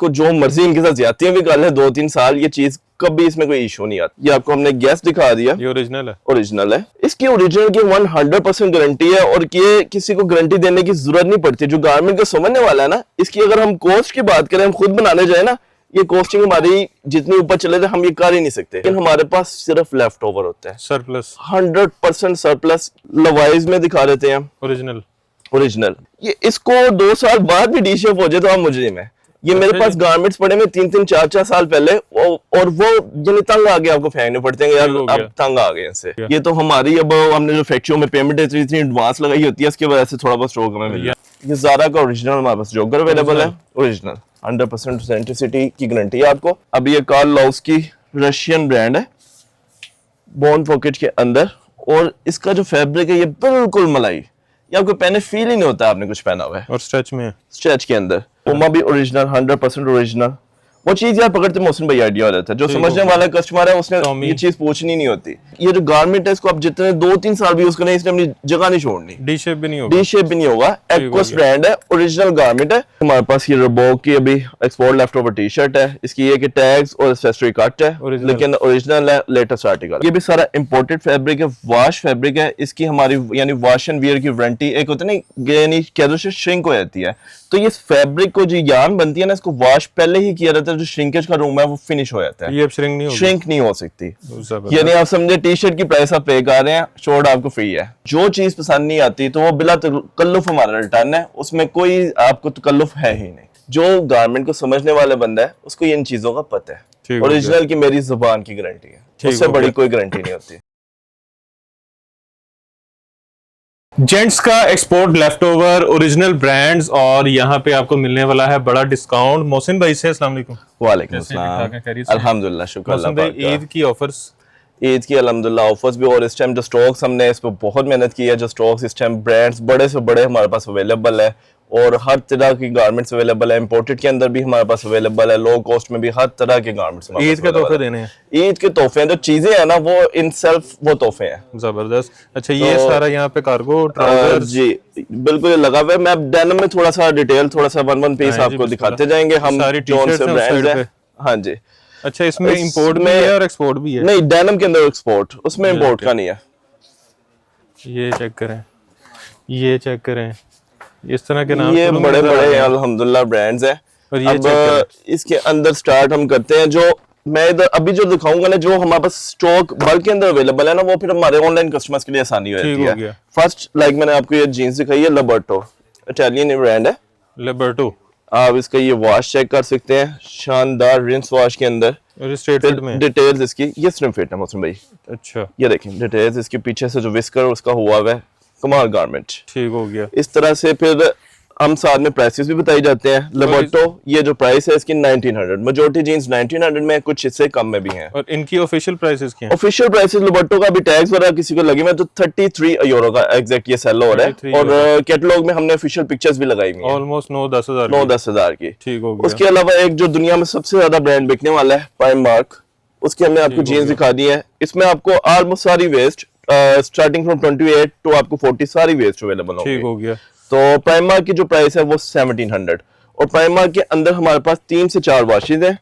को जो मर्जी इनके साथ ज्यादतियां भी कर ले 2-3 साल, ये चीज कभी इसमें कोई इशू नहीं आता। ये आपको हमने गैस दिखा दिया, ये ओरिजिनल है। ओरिजिनल है, इसकी ओरिजिनल की 100% गारंटी है और ये किसी को गारंटी देने की जरूरत नहीं पड़ती। जो गारमेंट को समझने वाला है ना, इसकी अगर हम कॉस्ट की बात करें, हम खुद बनाने जाए ना, ये कॉस्टिंग हमारी जितनी ऊपर चले जाए हम ये कर ही नहीं सकते, लेकिन हमारे पास सिर्फ लेफ्ट ओवर होता है, सरप्लस 100% सरप्लस। लवाइज में दिखा देते हैं ओरिजिनल। ये इसको 2 साल बाद भी डी शेप हो जाए तो आप मुजरिम है। ये मेरे पास गारमेंट्स पड़े में 3-3, 4-4 साल पहले, और वो यानी तंग आ गया, आपको फेंकने पड़ते हैं यार, अब तंग आ गए इनसे। ये तो हमारी अब हमने जो फैक्ट्रियों में पेमेंट इतनी एडवांस लगाई होती है, इसकी वजह से थोड़ा बहुत स्टॉक हमें मिल गया। ये ज़ारा का ओरिजिनल हमारे पास जोगर अवेलेबल है, ओरिजिनल 100% ऑथेंटिसिटी की गारंटी है आपको। अब ये कार्ल लाउस की रशियन ब्रांड है, बोन पॉकेट के अंदर, और इसका जो फैब्रिक है ये बिल्कुल मलाई, ये आपको पहने फील ही नहीं होता आपने कुछ पहना हुआ है, और स्ट्रेच में, स्ट्रेच के अंदर। पुमा भी ओरिजिनल 100% ओरिजिनल। वो चीज यार पकड़ते मोहसिन भाई आइडिया हो जाता है, जो समझने वाला कस्टमर है उसने ये चीज पूछनी नहीं होती। ये जो गारमेंट है इसको आप जितने 2-3 साल भी यूज करें, इसने अपनी जगह नहीं छोड़नी, डी शेप भी नहीं होगा, एक्वस ब्रांड है, ओरिजिनल गारमेंट है। हमारे पास ये रिबॉक की अभी export left over T shirt है, इसकी ये कि टैग्स और एक्सेसरी कट है, लेकिन ओरिजिनल है, लेटेस्ट आर्टिकल। ये भी सारा इंपोर्टेड फैब्रिक है, वॉश फैब्रिक है। इसकी हमारी यानी वॉश एंड वियर की वारंटी एक होता है ना, यानी कैदों से श्रिंक हो जाती है, तो ये फैब्रिक को जो यान बनती है ना, इसको वॉश पहले ही किया रहता है, जो श्रिंकेज का रूम है वो फिनिश हो जाता है, ये श्रिंक नहीं हो सकती। यानी आप समझे टी शर्ट की प्राइस आप पे कर रहे हैं, शॉर्ट आपको फ्री है। जो चीज पसंद नहीं आती तो वो बिला तकल्लुफ हमारा रिटर्न है, उसमें कोई आपको तकल्लुफ है ही नहीं। जो गारमेंट को समझने वाला बंदा है उसको इन चीजों का पता है। ओरिजिनल की मेरी जुबान की गारंटी है, उससे बड़ी कोई गारंटी नहीं होती। जेंट्स का export left over original brands, और यहाँ पे आपको मिलने वाला है बड़ा डिस्काउंट। मोहसिन भाई से अस्सलाम वालेकुम। वालेकुम अस्सलाम, अल्हम्दुलिल्लाह, शुक्र अल्लाह पाक का। ईद की ऑफर्स, ईद की अल्हम्दुलिल्लाह ऑफर्स भी, और इस टाइम जो स्टॉक्स हमने इस पर बहुत मेहनत की है, जो स्टॉक्स इस टाइम ब्रांड्स बड़े से बड़े हमारे पास अवेलेबल है, और हर तरह की गारमेंट्स अवेलेबल है। इंपोर्टेड के अंदर भी हमारे पास अवेलेबल है, लो कॉस्ट में भी हर तरह के गारमेंट्स। ईद के तोहफे देने हैं, ईद के तोहफे हैं, जो चीजें हैं ना वो इन सेल्फ वो तोहफे हैं, जबरदस्त। अच्छा, ये सारा यहाँ पे कार्गो ट्राउजर जी बिल्कुल लगा हुआ है। मैं डेनिम में थोड़ा सा डिटेल, थोड़ा सा वन पीस आपको दिखाते जाएंगे हम, कौन से ब्रांड्स हैं। हाँ जी। अच्छा, इसमें इंपोर्ट भी है और एक्सपोर्ट भी है? नहीं, डेनिम के अंदर एक्सपोर्ट, उसमें इंपोर्ट का नहीं है। ये चेक करें, ये चेक करें, इस तरह के नाम, ये बड़े बड़े अल्हम्दुलिल्लाह ब्रांड्स हैं। और ये अब इसके अंदर स्टार्ट हम करते हैं, जो मैं इधर अभी जो दिखाऊंगा ना, जो हमारे पास स्टॉक बल्क के अंदर अवेलेबल है ना, वो फिर हमारे ऑनलाइन कस्टमर्स के लिए आसानी हो जाती है। फर्स्ट मैंने आपको ये जीन्स दिखाई है, लिबर्टो, इटालियन ब्रांड है लिबर्टो। आप इसका ये वॉश चेक कर सकते हैं, शानदार रिंस वॉश के अंदर, और स्ट्रेट फिट में डिटेल्स इसकी, ये स्लिम फिट है मोहसिन भाई। अच्छा, ये देखें डिटेल्स इसके पीछे से जो विस्कर उसका हुआ है, कमाल गारमेंट, ठीक हो गया। इस तरह से फिर हम साथ में प्राइसेस भी बताई जाते हैं। लिबर्टो ये जो प्राइस है इसकी 1900, मेजॉरिटी जीन्स 1900 में, कुछ इससे कम में भी हैं। और इनकी ऑफिशियल प्राइसेस क्या हैं? ऑफिशियल प्राइसेस लिबर्टो का भी टैक्स वगैरह किसी को लगी में तो 33 यूरो का एग्जैक्ट ये सेल हो रहा है, और कैटलॉग में हमने ऑफिशियल पिक्चर्स भी लगाई हुई हैं, ऑलमोस्ट 9-10 हजार की। ठीक हो गया। उसके अलावा एक जो दुनिया में सबसे ज्यादा ब्रांड बिकने वाला है, प्राइमार्क, उसकी हमने आपको जीन्स दिखा दी है। इसमें आपको ऑलमोस्ट सारी वेस्ट स्टार्टिंग फ्रॉम 28 टू आपको 40 सारी वेस्ट अवेलेबल होंगी। ठीक हो गया। तो प्राइमार्क की जो प्राइस है वो 1700, और प्राइमार्क के अंदर हमारे पास 3 से 4 वॉशेज हैं।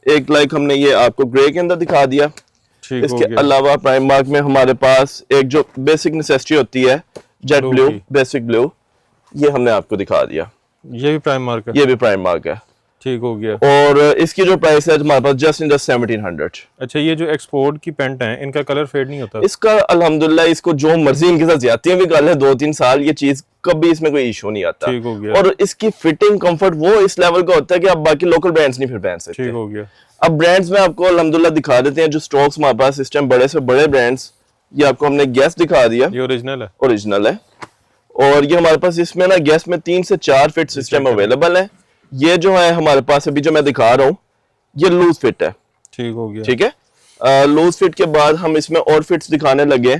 एक लाइक हमने ये आपको ग्रे के अंदर दिखा दिया। इसके अलावा प्राइमार्क में हमारे पास एक जो बेसिक नेसेसिटी होती है, जेट ब्लू, बेसिक ब्लू, ये हमने आपको दिखा दिया। ये भी प्राइमार्क है? ये भी प्राइमार्क है। ठीक हो गया। और इसकी जो प्राइस है हमारे पास जस्ट इन 1700। अच्छा, ये जो एक्सपोर्ट की पैंट है इनका कलर फेड नहीं होता? इसका अल्हम्दुलिल्लाह, इसको जो मर्जी इनके साथ ज्यादतियां भी कर ले 2-3 साल, ये चीज कभी इसमें कोई इशू नहीं आता। ठीक हो गया। और इसकी फिटिंग कंफर्ट वो इस लेवल का होता है कि आप बाकी लोकल ब्रांड्स नहीं फिर पहन सकते। ठीक हो गया। अब ब्रांड्स में आपको अल्हम्दुलिल्लाह दिखा देते हैं जो स्टॉक्स हमारे पास इस टाइम बड़े से बड़े ब्रांड्स। ये आपको हमने गैस दिखा दिया, ये ओरिजिनल है, ओरिजिनल है। और ये हमारे पास इसमें ना गैस में 3 से 4 फिट सिस्टम अवेलेबल है। ये जो है हमारे पास अभी जो मैं दिखा रहा हूँ ये लूज फिट है। ठीक हो गया। ठीक है। लूज फिट के बाद हम इसमें और फिट्स दिखाने लगे,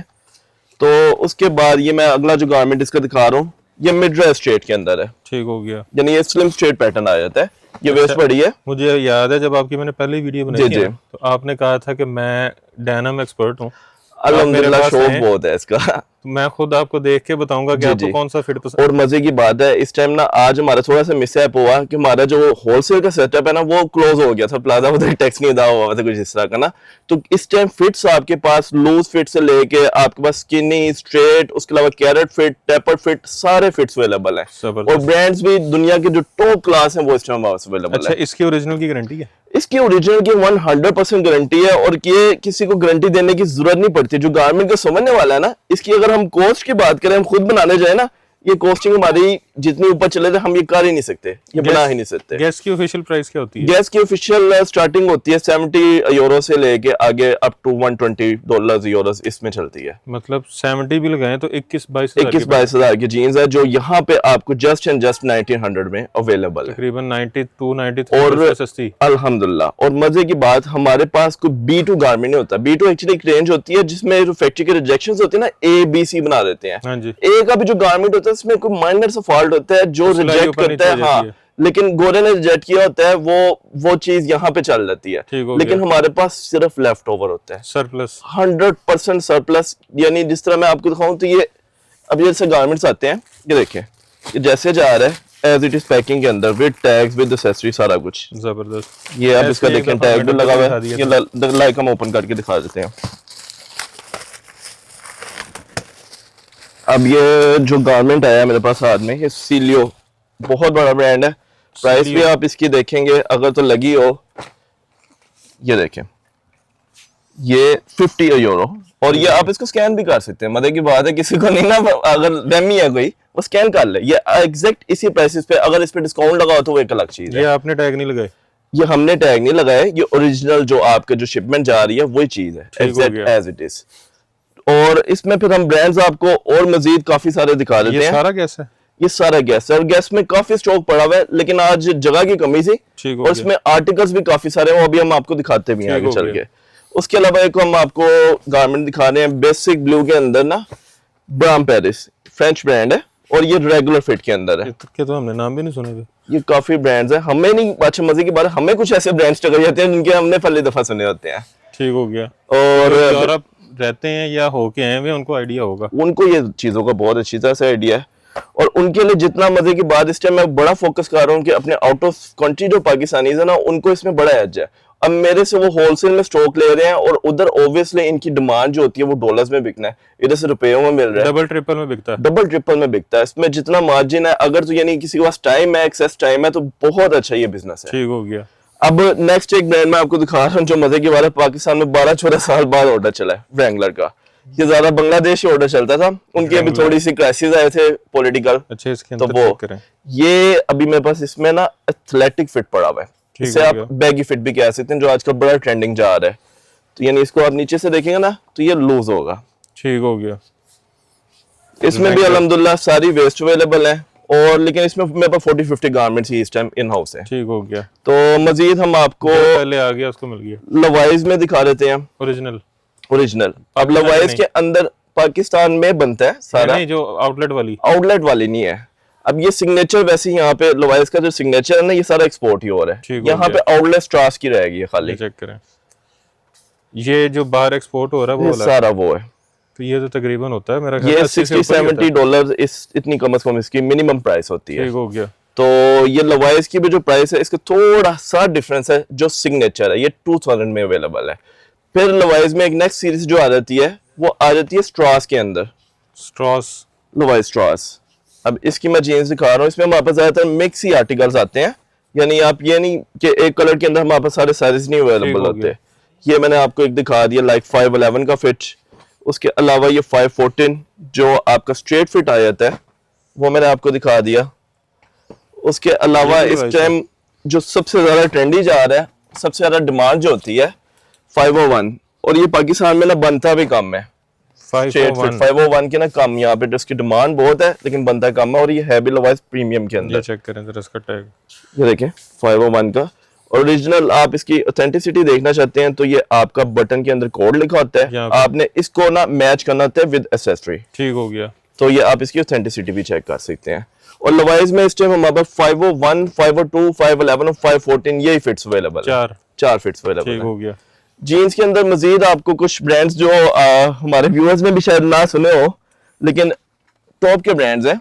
तो उसके बाद ये मैं अगला जो गारमेंट इसका दिखा रहा हूँ ये मिड ड्रेस स्ट्रेट के अंदर है। ठीक हो गया। यानी ये स्लिम स्ट्रेट पैटर्न आ जाता है। ये वेस्ट बड़ी है। मुझे याद है जब आपकी मैंने पहली वीडियो बनाई थी तो आपने कहा था कि मैं डेनिम एक्सपर्ट हूँ। अल्हम्दुलिल्लाह शौक बहुत है इसका। तो मैं खुद आपको देख के बताऊंगा कि जी, आपको जी। कौन सा फिट पसंद। और मजे की बात है इस टाइम ना, आज हमारा थोड़ा सा मिसहैप हुआ कि हमारा जो होलसेल का सेटअप है ना वो क्लोज हो गया था, प्लाजा उधर टैक्स नहीं अदा हुआ था कुछ इस तरह का ना। तो इस टाइम फिट्स आपके पास लूज फिट से लेके आपके पास स्किनी, स्ट्रेट, उसके अलावा कैरेट फिट, टेपर्ड फिट, सारे फिट्स अवेलेबल हैं। जबरदस्त। और ब्रांड्स भी दुनिया के जो टॉप क्लास हैं वो इस टाइम अवेलेबल अच्छा, है। इसकी ओरिजिनल की गारंटी है? इसकी ओरिजिनल की 100% गारंटी है, और ये किसी को गारंटी देने की जरूरत नहीं पड़ती। जो गारमेंट को समझने वाला है ना, इसकी अगर हम कॉस्ट की बात करें, हम खुद बनाने जाए ना, ये कॉस्टिंग हमारी जितनी ऊपर चले जाए हम ये कर ही नहीं सकते, ये बना ही नहीं सकते। गैस की ऑफिशियल प्राइस क्या होती है? गैस की ऑफिशियल स्टार्टिंग होती है 70 यूरो से लेके आगे अप टू $120 यूरो इसमें चलती है। मतलब 70 भी लगाएं तो 21-22 21-22 हजार की जीन्स है जो यहाँ पे आपको जस्ट एंड जस्ट 1900 में अवेलेबल है, तकरीबन 92-93 और सस्ती। अल्हम्दुलिल्लाह। और मजे की बात, हमारे पास कोई B2 गारमेंट नहीं होता। B2 एक्चुअली एक रेंज होती है जिसमें जो फैक्ट्री के रिजेक्शंस होते हैं ना, A, B, C बना देते हैं। हाँ जी। ए का भी जो गारमेंट होता है उसमें कोई माइनर सा फॉल्ट होता है जो सिलाई रिजेक्ट ऊपर नीचे करता है, हो जाती हाँ, लेकिन गोरे ने रिजेक्ट किया होता है, वो चीज यहाँ पे चल जाती है। ठीक हो लेकिन गया। हमारे पास सिर्फ लेफ्ट ओवर होता है, सरप्लस। 100% सरप्लस। यानी जिस तरह मैं आपको दिखाऊं तो ये अब जैसे गारमेंट्स आते हैं, ये देखें, ये जैसे जा रहा है एज इट इज पैकिंग के अंदर विद टैग्स विद एक्सेसरी सारा कुछ। जबरदस्त। ये अब इसका ऐसे देखें एक टैग भी दफा लगा हुआ दिखा है, दिया ये लाइक हम ओपन करके दिखा देते हैं। अब ये जो गारमेंट आया है मेरे पास हाथ में, ये सीलियो, बहुत बड़ा ब्रांड है। प्राइस भी सीलियो। आप इसकी देखेंगे अगर तो लगी हो, ये देखें, ये 50 यूरो, और ये आप इसको स्कैन भी कर सकते हैं। मजे की बात है, किसी को नहीं ना, अगर रेमी है कोई वो स्कैन कर ले। ये एग्जैक्ट इसी प्राइसेस पे, अगर इस पे डिस्काउंट लगा हो तो वो एक अलग चीज है। ये आपने टैग नहीं लगाए? ये हमने टैग नहीं लगाया, ये ओरिजिनल जो आपका जो शिपमेंट जा रही है वही चीज है, ठीक हो एग्जैक्ट गया। As it is. और इसमें फिर हम ब्रांड्स आपको और मजीद काफी सारे दिखा देते ये हैं। सारा गैस है? ये सारा गैस है, और गैस में काफी स्टॉक पड़ा हुआ है, लेकिन आज जगह की कमी थी, ठीक हो और गया। इसमें आर्टिकल्स भी काफी सारे हैं, वो अभी हम आपको दिखाते भी हैं ठीक आगे हो चल गया। के। उसके अलावा एक हम आपको गारमेंट दिखा रहे हैं बेसिक ब्लू के अंदर ना, ब्राम पेरिस, फ्रेंच ब्रांड है, और ये रेगुलर फिट के अंदर है। इसके तो हमने नाम भी नहीं सुने थे। ये काफी ब्रांड्स हैं, हमें नहीं, अच्छा मजे की बात है, हमें कुछ ऐसे ब्रांड्स टकर जाते हैं जिनके हमने पहली दफा सुने होते हैं। ठीक हो गया। और जो यूरोप रहते हैं या होके आए हुए उनको आइडिया होगा। उनको ये चीजों का बहुत अच्छी तरह से आइडिया है, और उनके लिए जितना मजे की बात, इस टाइम मैं बड़ा फोकस कर रहा हूँ कि अपने आउट ऑफ कंट्री जो पाकिस्तानीज है ना, उनको इसमें बड़ा एज है। अब मेरे से वो होलसेल में स्टॉक ले रहे हैं, और उधर ऑब्वियसली इनकी डिमांड जो होती है वो डॉलर्स में बिकना है, इधर से रुपयों में मिल रहा है, डबल ट्रिपल में बिकता है। डबल ट्रिपल में बिकता है। इसमें जितना मार्जिन है, अगर तो यानी किसी के पास टाइम है, एक्सेस टाइम है, तो बहुत अच्छा ये बिजनेस है। ठीक हो गया। अब नेक्स्ट एक ब्रांड मैं आपको दिखा रहा हूँ जो मजे की बात है, पाकिस्तान में 12-14 साल बाद ऑर्डर चला है व्रैंगलर का। ये ज्यादा बांग्लादेशी ऑर्डर चलता था, उनकी अभी Wrangler। थोड़ी सी क्राइसिस आए थे पॉलिटिकल, अच्छा, इसके तो अंदर वो चेक करें। ये अभी मेरे पास इसमें ना एथलेटिक फिट पड़ा हुआ है, ठीक इसे हो आप गया। बैगी फिट भी कह सकते हैं, जो आजकल बड़ा ट्रेंडिंग जा रहा है। तो यानी इसको आप नीचे से देखेंगे ना तो ये लूज होगा। ठीक हो गया। इसमें भी अल्हम्दुलिल्लाह सारी वेस्ट अवेलेबल है, और लेकिन इसमें मेरे पास 40-50 गारमेंट्स ही इस टाइम इन हाउस है। ठीक हो गया। तो मजीद हम आपको जो पहले आ गया उसको मिल गया लवाइज में दिखा देते हैं, ओरिजिनल। ओरिजिनल। अब लवाइज के अंदर पाकिस्तान में बनता है सारा, नहीं, जो आउटलेट वाली। आउटलेट वाली नहीं है। अब ये सिग्नेचर वैसे यहाँ पे लवाइज का जो सिग्नेचर है ना, ये सारा एक्सपोर्ट ही हो रहा ठीक है, हो यहाँ पे गया। आउटलेट स्ट्रास की रहेगी खाली, चेक करें, ये जो बाहर एक्सपोर्ट हो रहा है वो ये वाला। सारा वो है। तो ये तो तकरीबन होता है मेरा ख्याल ये 80 से ऊपर ही होता है। $60-70 इस इतनी कम से कम इसकी मिनिमम प्राइस होती है। ठीक हो गया। तो ये लवाइज की भी जो प्राइस है इसका थोड़ा सा डिफरेंस है, जो सिग्नेचर है ये 2000 में अवेलेबल है। फिर लवाइज में एक नेक्स्ट सीरीज जो आ जाती है वो आ जाती है स्ट्रॉस के अंदर, स्ट्रॉस। लवाइज स्ट्रॉस। अब इसकी मैं जीन्स दिखा रहा हूँ, इसमें हमारे पास ज्यादातर मिक्स ही आर्टिकल्स आते हैं, यानी आप ये नहीं कि एक कलर के अंदर हमारे पास सारे साइज नहीं अवेलेबल हो होते। ये मैंने आपको एक दिखा दिया लाइक 511 का फिट, उसके अलावा ये 514 जो आपका स्ट्रेट फिट आ जाता है वो मैंने आपको दिखा दिया। उसके अलावा ये भी इस भाई टाइम जो सबसे ज्यादा ट्रेंडी जा रहा है, सबसे ज्यादा डिमांड जो होती है 501, और ये पाकिस्तान में ना बनता भी कम है। स्ट्रेट फिट 501 के ना कम, यहाँ पे इसकी डिमांड बहुत है लेकिन बनता कम है, और ये है भी लवाइज प्रीमियम के ये अंदर। चेक करें जरा इसका टैग। ये देखें 501 का ओरिजिनल। आप इसकी ऑथेंटिसिटी देखना चाहते हैं तो ये आपका बटन के अंदर कोड लिखा होता है, यहाँ पे। आपने इसको ना मैच करना होता है विद एक्सेसरी, ठीक हो गया। तो ये आप इसकी ऑथेंटिसिटी भी चेक कर सकते हैं। और लवाइज में इस टाइम हमारे पास 501, 502, 511 और 514 यही फिट्स अवेलेबल है, चार फिट्स अवेलेबल ठीक है। हो गया। जीन्स के अंदर मजीद आपको कुछ ब्रांड्स जो हमारे व्यूअर्स ने भी शायद ना सुने हो, लेकिन टॉप के ब्रांड्स हैं।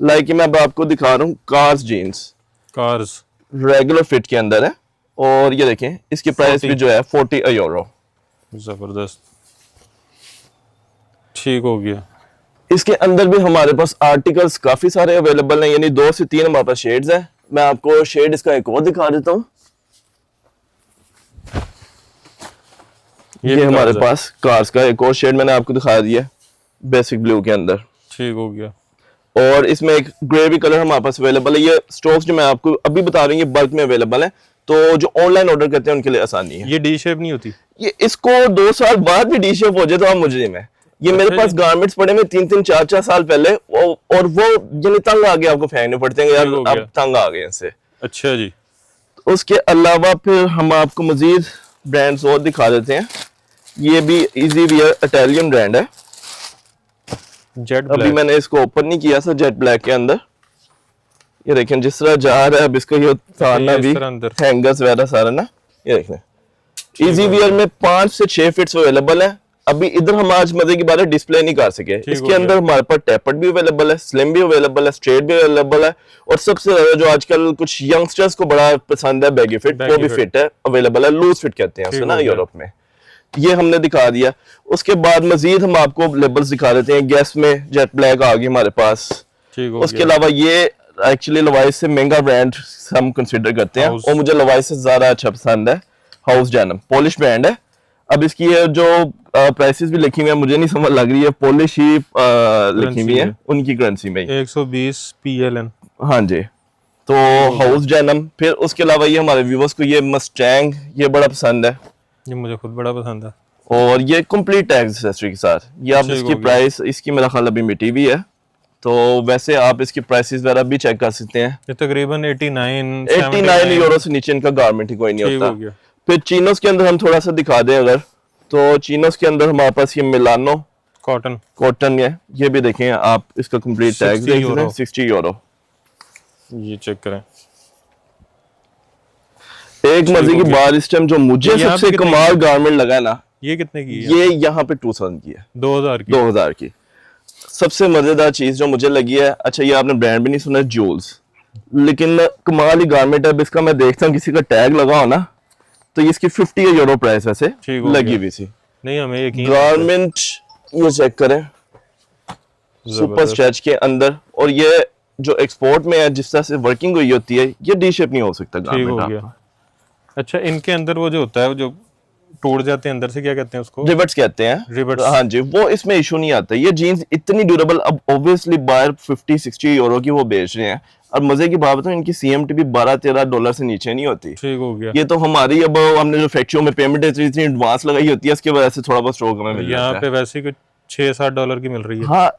लाइक मैं अब आपको दिखा रहा हूँ cars jeans, cars regular fit के अंदर है, और ये देखें इसकी प्राइस 40 भी जो है 40 यूरो। जबरदस्त, ठीक हो गया। इसके अंदर भी हमारे पास आर्टिकल्स काफी सारे अवेलेबल हैं, यानी 2 से 3 हमारे पास शेड्स हैं। मैं आपको शेड इसका एक और दिखा देता हूँ। ये हमारे पास कार्स का एक और शेड मैंने आपको दिखा दिया बेसिक ब्लू के अंदर, ठीक हो गया। और इसमें एक ग्रे भी कलर हमारे पास अवेलेबल है। ये स्टॉक्स जो मैं आपको अभी बता रही हूँ ये बल्क में अवेलेबल है, तो जो ऑनलाइन ऑर्डर करते हैं उनके लिए आसानी है। ये डी शेप नहीं होती? ये इसको 2 साल बाद भी डी शेप हो जाए तो आप मुजरिम है। ये मेरे पास गारमेंट्स पड़े में 3-3, 4-4 साल पहले, और वो यानी तंग आ गया, आपको फेंकने पड़ते हैं यार, आप तंग आ गए इनसे। अच्छा जी। उसके अलावा फिर हम आपको मजीद ब्रांड्स और दिखा देते हैं। ये भी इजी वियर इटालियन ब्रांड है। जेट अभी ब्लैक, मैंने इसको ओपन नहीं किया था, जेट ब्लैक के अंदर। ये देखें जिस तरह जा रहा है, अब इसका ये उतारना भी, हैंगर्स वगैरह सारा ना, ये देखें। इजी वियर में 5 से 6 फिट्स अवेलेबल है। अभी इधर हम आज मजे की बात है डिस्प्ले नहीं कर सके। इसके अंदर हमारे पास टेपर्ड भी अवेलेबल है, स्लिम भी अवेलेबल है, स्ट्रेट भी अवेलेबल है, और सबसे ज्यादा जो आजकल कुछ यंगस्टर्स को बड़ा पसंद है बैगी फिट, वो भी फिट है, अवेलेबल है। लूज फिट कहते हैं उसे ना यूरोप में। ये हमने दिखा दिया। उसके बाद मजीद हम आपको लेबल्स दिखा देते हैं। गैस में जेट ब्लैक आ गई हमारे पास। उसके अलावा ये एक्चुअली लवाइस से महंगा ब्रांड हम कंसिडर करते हैं, और मुझे लवाइस से ज्यादा अच्छा पसंद है। हाउस डेनिम पॉलिश ब्रांड है। अब इसकी ये जो प्राइसेस भी लिखी हुई है, मुझे नहीं समझ लग रही है, पॉलिश ही लिखी हुई है उनकी करेंसी में। 120 PLN। हाँ जी, तो हाउस डेनिम। फिर उसके अलावा ये हमारे व्यूअर्स को ये मस्टैंग ये बड़ा पसंद है, ये मुझे खुद बड़ा पसंद है, और ये कंप्लीट टैग एक्सेसरी के साथ। ये आप इसकी प्राइस, इसकी मेरा ख्याल अभी मिटी भी है, तो वैसे आप इसकी प्राइसेस वगैरह भी चेक कर सकते हैं। ये तकरीबन 89 यूरो से नीचे इनका गारमेंट ही कोई नहीं ठीक हो होता। गया। फिर चीनोस के अंदर हम थोड़ा सा दिखा दें अगर, तो चीनोस के अंदर हमारे पास ये मिलानो कॉटन है। ये भी देखें आप, इसका कंप्लीट टैग देख सकते हैं, 60 यूरो। ये चेक करें। एक मजे की बात इस टाइम जो मुझे सबसे कमाल गारमेंट लगा है ना, ये कितने की है? ये यहाँ पे 2000 की है। 2000 की। सबसे मजेदार चीज जो मुझे लगी है, अच्छा ये आपने ब्रांड भी नहीं सुना, जूल्स, लेकिन कमाल ही गारमेंट है। अब इसका मैं देखता हूँ किसी का टैग लगा हो ना, तो इसकी 50 यूरो प्राइस वैसे लगी हुई थी। नहीं हमें यकीन, गारमेंट ये चेक करें, सुपर स्ट्रेच के अंदर, और ये जो एक्सपोर्ट में है जिस तरह से वर्किंग हुई होती है, ये डी शेप नहीं हो सकता गारमेंट। अच्छा, इनके अंदर वो जो होता है, जो टूट जाते हैं अंदर से, क्या कहते हैं उसको? रिबट्स कहते हैं। रिबट्स, हाँ जी, वो इसमें इशू नहीं आता। ये जीन्स इतनी ड्यूरेबल, अब ऑब्वियसली बाहर 50-60 यूरो की वो बेच रहे हैं, और मजे की बात बताऊं, इनकी CMT भी $12-13 से नीचे नहीं होती। ठीक हो गया। ये तो हमारी, अब हमने जो फैक्ट्रियों में पेमेंट इतनी एडवांस लगाई होती है, इसकी वजह से थोड़ा बहुत स्टॉक हमें मिल जाता है। यहाँ पे वैसे कुछ $6-7 की मिल रही है। हाँ,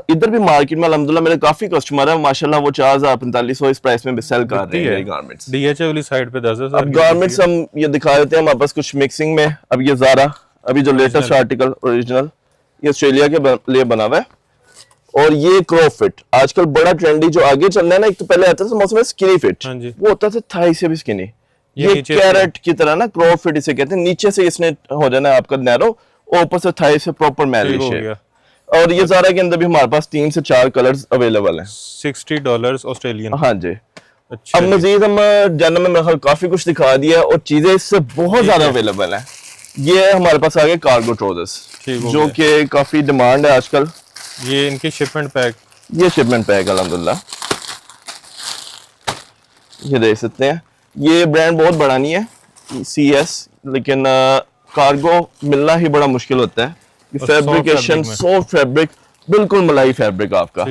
इधर भी मार्केट में अल्हम्दुलिल्लाह मेरे काफी कस्टमर है माशाल्लाह, वो 4000-4500 इस प्राइस में भी सेल कर रहे हैं गारमेंट्स। DHA वाली साइड पे 10,000। अब गारमेंट्स हम ये दिखा देते हैं हमारे पास कुछ मिक्सिंग में। अब ये ज़ारा, अभी जो लेटेस्ट आर्टिकल ओरिजिनल, ये ऑस्ट्रेलिया के लिए बना हुआ है, और ये क्रॉप फिट आजकल बड़ा ट्रेंडी जो आगे चल रहा है ना। एक तो पहले आता था मौसम में स्किनी फिट, वो होता था थाई से भी स्किनी, ये कैरेट की तरह ना क्रॉप फिट इसे कहते हैं। नीचे से इसने हो जाना है आपका नैरो, और ऊपर से थाई से प्रॉपर मैलिश है। और ये ज़ारा के अंदर भी हमारे पास 3 से 4 कलर्स अवेलेबल हैं। $60 ऑस्ट्रेलियन। हाँ जी। अच्छा, अब मजीद हम जनरल में मेरे काफी कुछ दिखा दिया, और चीजें इससे बहुत ज्यादा अवेलेबल हैं। ये हमारे पास आ गए कार्गो ट्राउजर्स, जो कि काफी डिमांड है आजकल। ये इनकी शिपमेंट पैक, ये शिपमेंट पैक अल्हम्दुलिल्लाह, ये देख सकते हैं। ये ब्रांड बहुत बड़ा नहीं है, CS, लेकिन कार्गो मिलना ही बड़ा मुश्किल होता है। फैब्रिकेशन सॉफ्ट फैब्रिक, बिल्कुल मलाई फैब्रिक आपका,